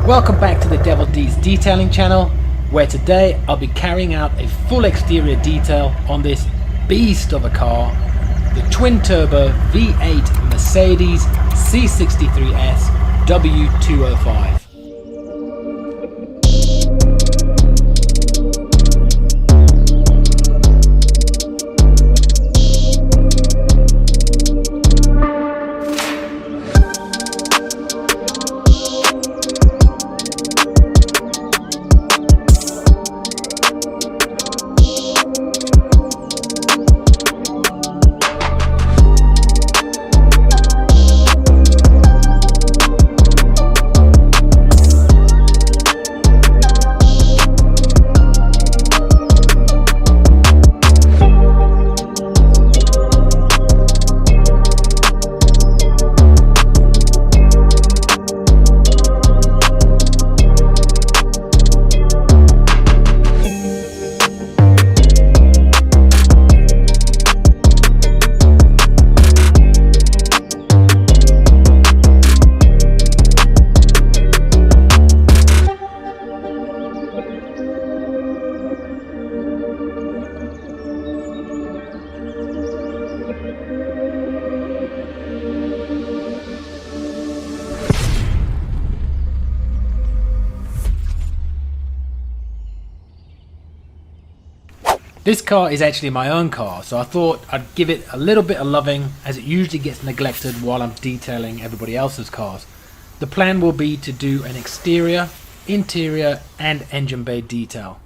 Welcome back to the Devil D's detailing channel, where today I'll be carrying out a full exterior detail on this beast of a car, the twin-turbo V8 Mercedes C63s W205. This car is actually my own car, so I thought I'd give it a little bit of loving, as it usually gets neglected while I'm detailing everybody else's cars. The plan will be to do an exterior, interior and engine bay detail.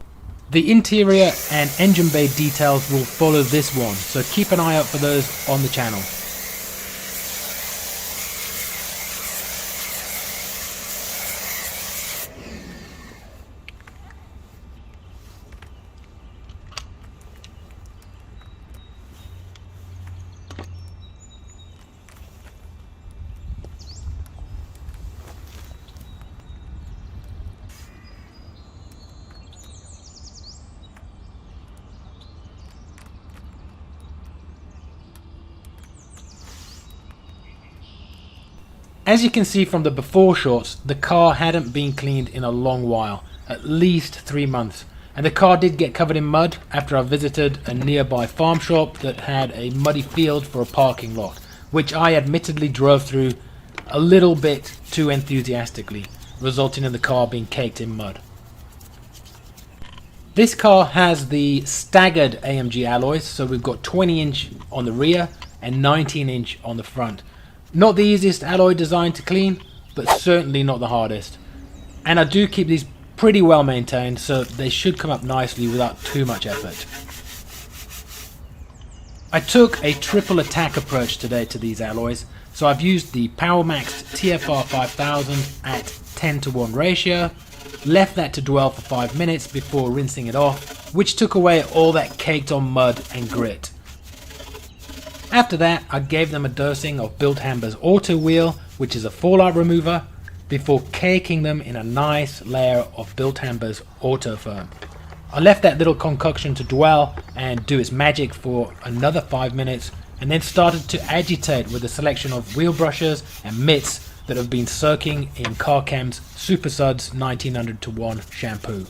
The interior and engine bay details will follow this one, so keep an eye out for those on the channel. As you can see from the before shots, the car hadn't been cleaned in a long while, at least 3 months, and the car did get covered in mud after I visited a nearby farm shop that had a muddy field for a parking lot, which I admittedly drove through a little bit too enthusiastically, resulting in the car being caked in mud. This car has the staggered AMG alloys, so we've got 20-inch on the rear and 19-inch on the front. Not the easiest alloy design to clean, but certainly not the hardest. And I do keep these pretty well maintained, so they should come up nicely without too much effort. I took a triple attack approach today to these alloys, so I've used the PowerMax TFR 5000 at 10:1 ratio, left that to dwell for 5 minutes before rinsing it off, which took away all that caked on mud and grit. After that, I gave them a dosing of Bilthamber's Auto Wheel, which is a fallout remover, before caking them in a nice layer of Bilthamber's Auto Foam. I left that little concoction to dwell and do its magic for another 5 minutes, and then started to agitate with a selection of wheel brushes and mitts that have been soaking in Carchem's Super Suds 1900:1 shampoo.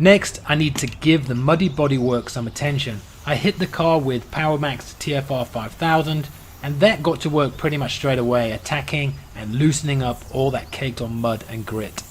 Next, I need to give the muddy bodywork some attention. I hit the car with PowerMax TFR 5000 and that got to work pretty much straight away, attacking and loosening up all that caked on mud and grit.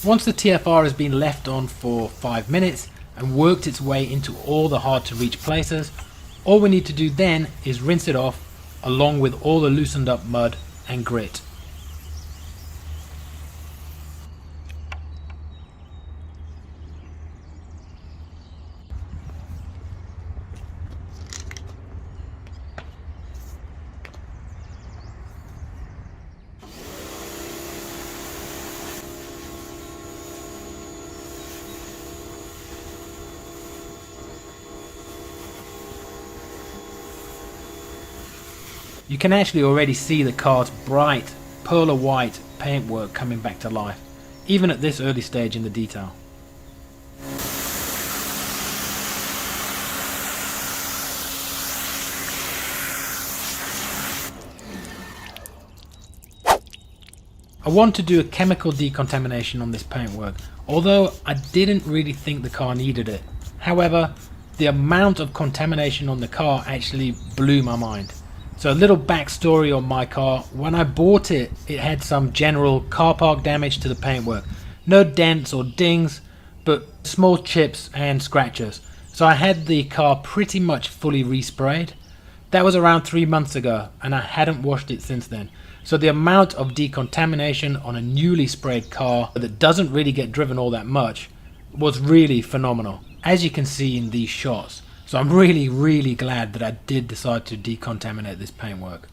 Once the TFR has been left on for 5 minutes and worked its way into all the hard to reach places, all we need to do then is rinse it off along with all the loosened up mud and grit. You can actually already see the car's bright, pearl white paintwork coming back to life, even at this early stage in the detail. I want to do a chemical decontamination on this paintwork, although I didn't really think the car needed it. However, the amount of contamination on the car actually blew my mind. So a little backstory on my car: when I bought it, it had some general car park damage to the paintwork. No dents or dings, but small chips and scratches. So I had the car pretty much fully resprayed. That was around 3 months ago and I hadn't washed it since then. So the amount of decontamination on a newly sprayed car that doesn't really get driven all that much was really phenomenal, as you can see in these shots. So I'm really glad that I did decide to decontaminate this paintwork.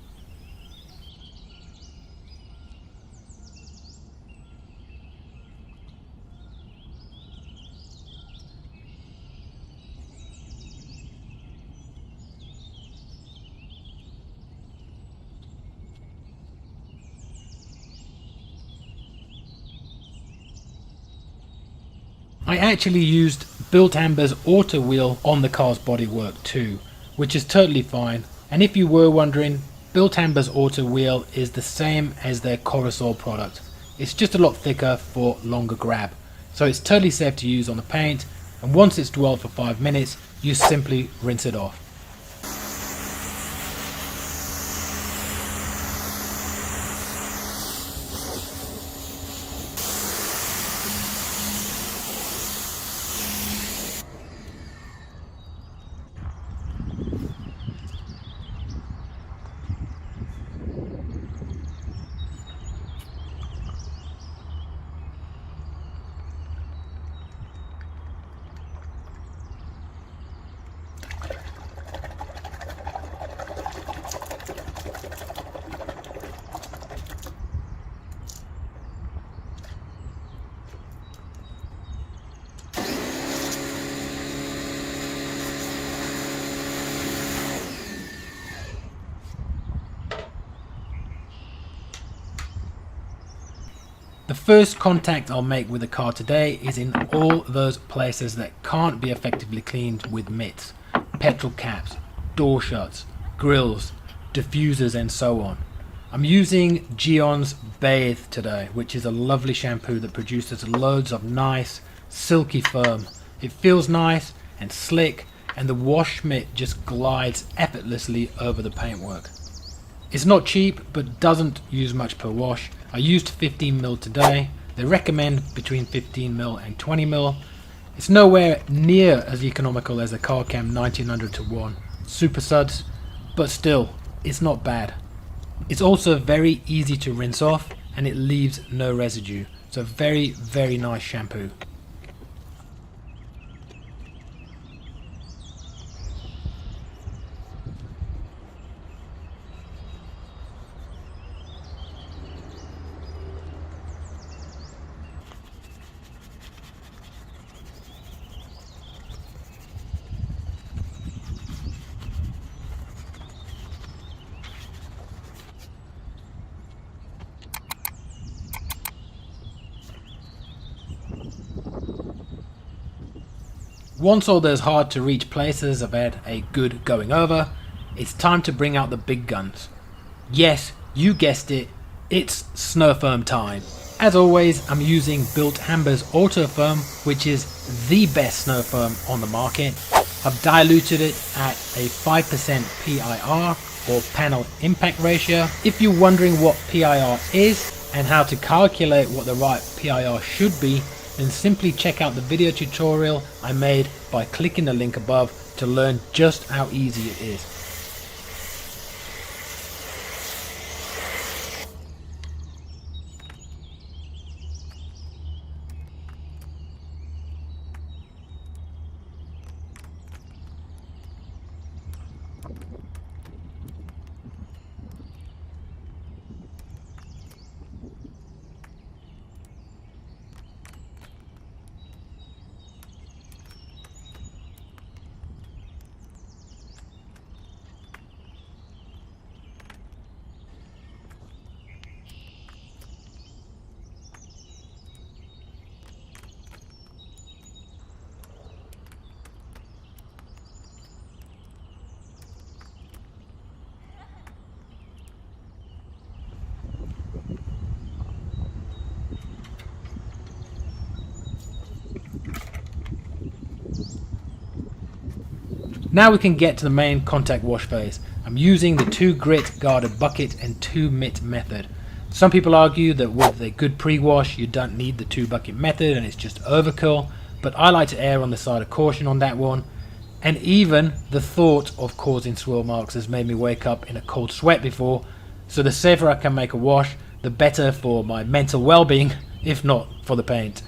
I actually used Built Amber's auto wheel on the car's bodywork too, which is totally fine. And if you were wondering, Built Amber's auto wheel is the same as their Corusol product. It's just a lot thicker for longer grab. So it's totally safe to use on the paint, and once it's dwelled for 5 minutes, you simply rinse it off. The first contact I'll make with the car today is in all those places that can't be effectively cleaned with mitts: petrol caps, door shuts, grills, diffusers and so on. I'm using Gion's Bathe today, which is a lovely shampoo that produces loads of nice, silky foam. It feels nice and slick, and the wash mitt just glides effortlessly over the paintwork. It's not cheap, but doesn't use much per wash. I used 15ml today. They recommend between 15ml and 20ml. It's nowhere near as economical as a Carcam 1900 to 1 Super Suds, but still, it's not bad. It's also very easy to rinse off and it leaves no residue. So very nice shampoo. Once all those hard to reach places have had a good going over, it's time to bring out the big guns. Yes, you guessed it, it's snow firm time. As always, I'm using Built Hamber's Auto Firm, which is the best snow firm on the market. I've diluted it at a 5% PIR, or panel impact ratio. If you're wondering what PIR is and how to calculate what the right PIR should be, then simply check out the video tutorial I made by clicking the link above to learn just how easy it is. Now we can get to the main contact wash phase. I'm using the 2 grit guarded bucket and 2 mitt method. Some people argue that with a good pre-wash you don't need the 2 bucket method and it's just overkill, but I like to err on the side of caution on that one. And even the thought of causing swirl marks has made me wake up in a cold sweat before, so the safer I can make a wash, the better for my mental well-being, if not for the paint.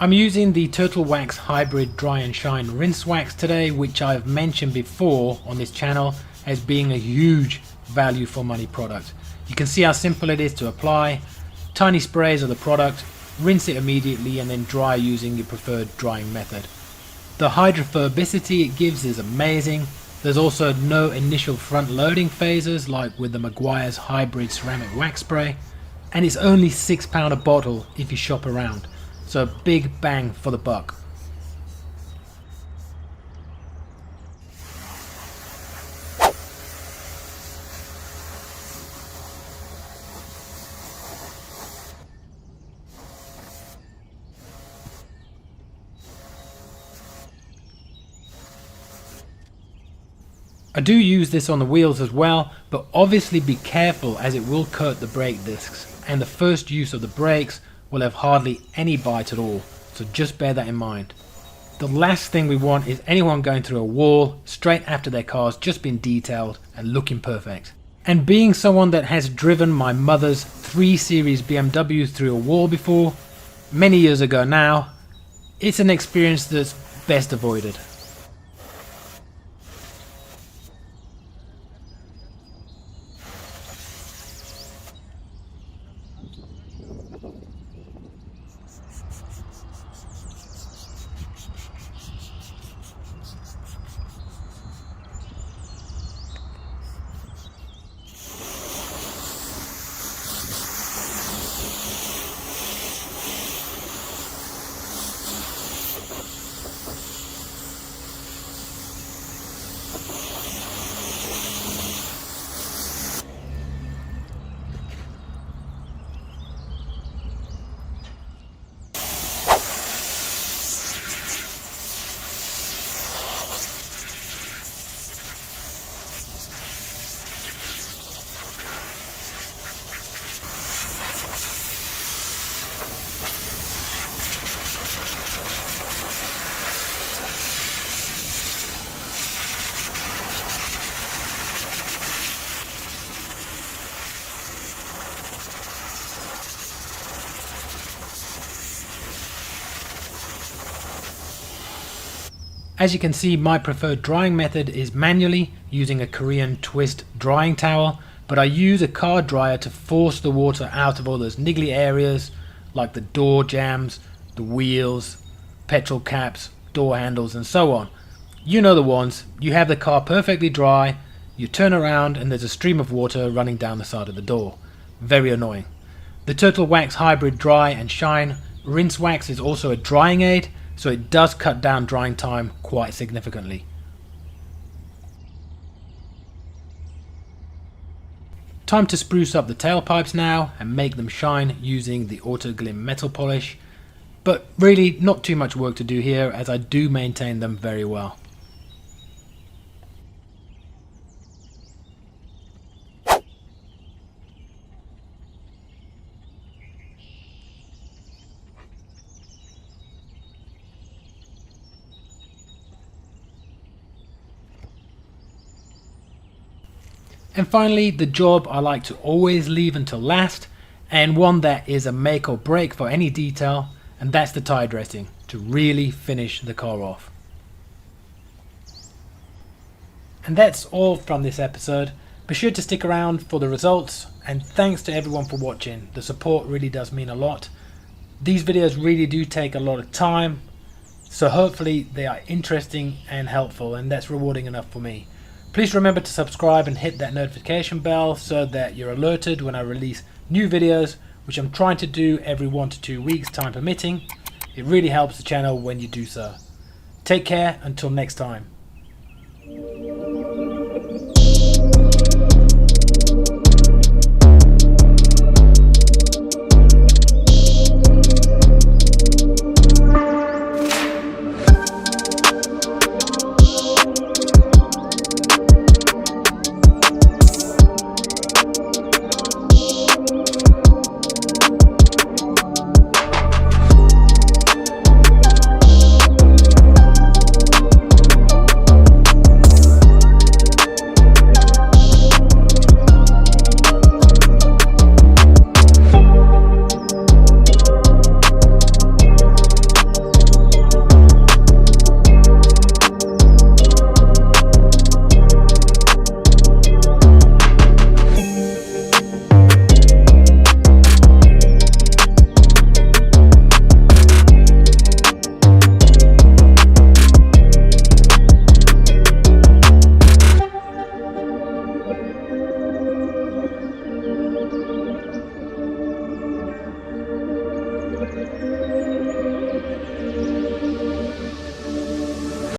I'm using the Total Wax Hybrid Dry and Shine Rinse Wax today, which I've mentioned before on this channel as being a huge value for money product. You can see how simple it is to apply. Tiny sprays of the product, rinse it immediately and then dry using your preferred drying method. The hydrophobicity it gives is amazing. There's also no initial front loading phases like with the Meguiar's Hybrid Ceramic Wax Spray, and it's only £6 a bottle if you shop around. So big bang for the buck. I do use this on the wheels as well, but obviously be careful as it will coat the brake discs, and the first use of the brakes will have hardly any bite at all, so just bear that in mind. The last thing we want is anyone going through a wall straight after their car's just been detailed and looking perfect. And being someone that has driven my mother's 3 Series BMW through a wall before, many years ago now, it's an experience that's best avoided. As you can see, my preferred drying method is manually using a Korean twist drying towel, but I use a car dryer to force the water out of all those niggly areas like the door jambs, the wheels, petrol caps, door handles and so on. You know the ones. You have the car perfectly dry, you turn around and there's a stream of water running down the side of the door. Very annoying. The Total Wax Hybrid Dry and Shine Rinse Wax is also a drying aid, so it does cut down drying time quite significantly. Time to spruce up the tailpipes now and make them shine using the Auto Glim metal polish, but really not too much work to do here as I do maintain them very well. And finally, the job I like to always leave until last, and one that is a make or break for any detail, and that's the tire dressing, to really finish the car off. And that's all from this episode. Be sure to stick around for the results, and thanks to everyone for watching. The support really does mean a lot. These videos really do take a lot of time, so hopefully they are interesting and helpful, and that's rewarding enough for me. Please remember to subscribe and hit that notification bell so that you're alerted when I release new videos, which I'm trying to do every 1 to 2 weeks, time permitting. It really helps the channel when you do so. Take care until next time.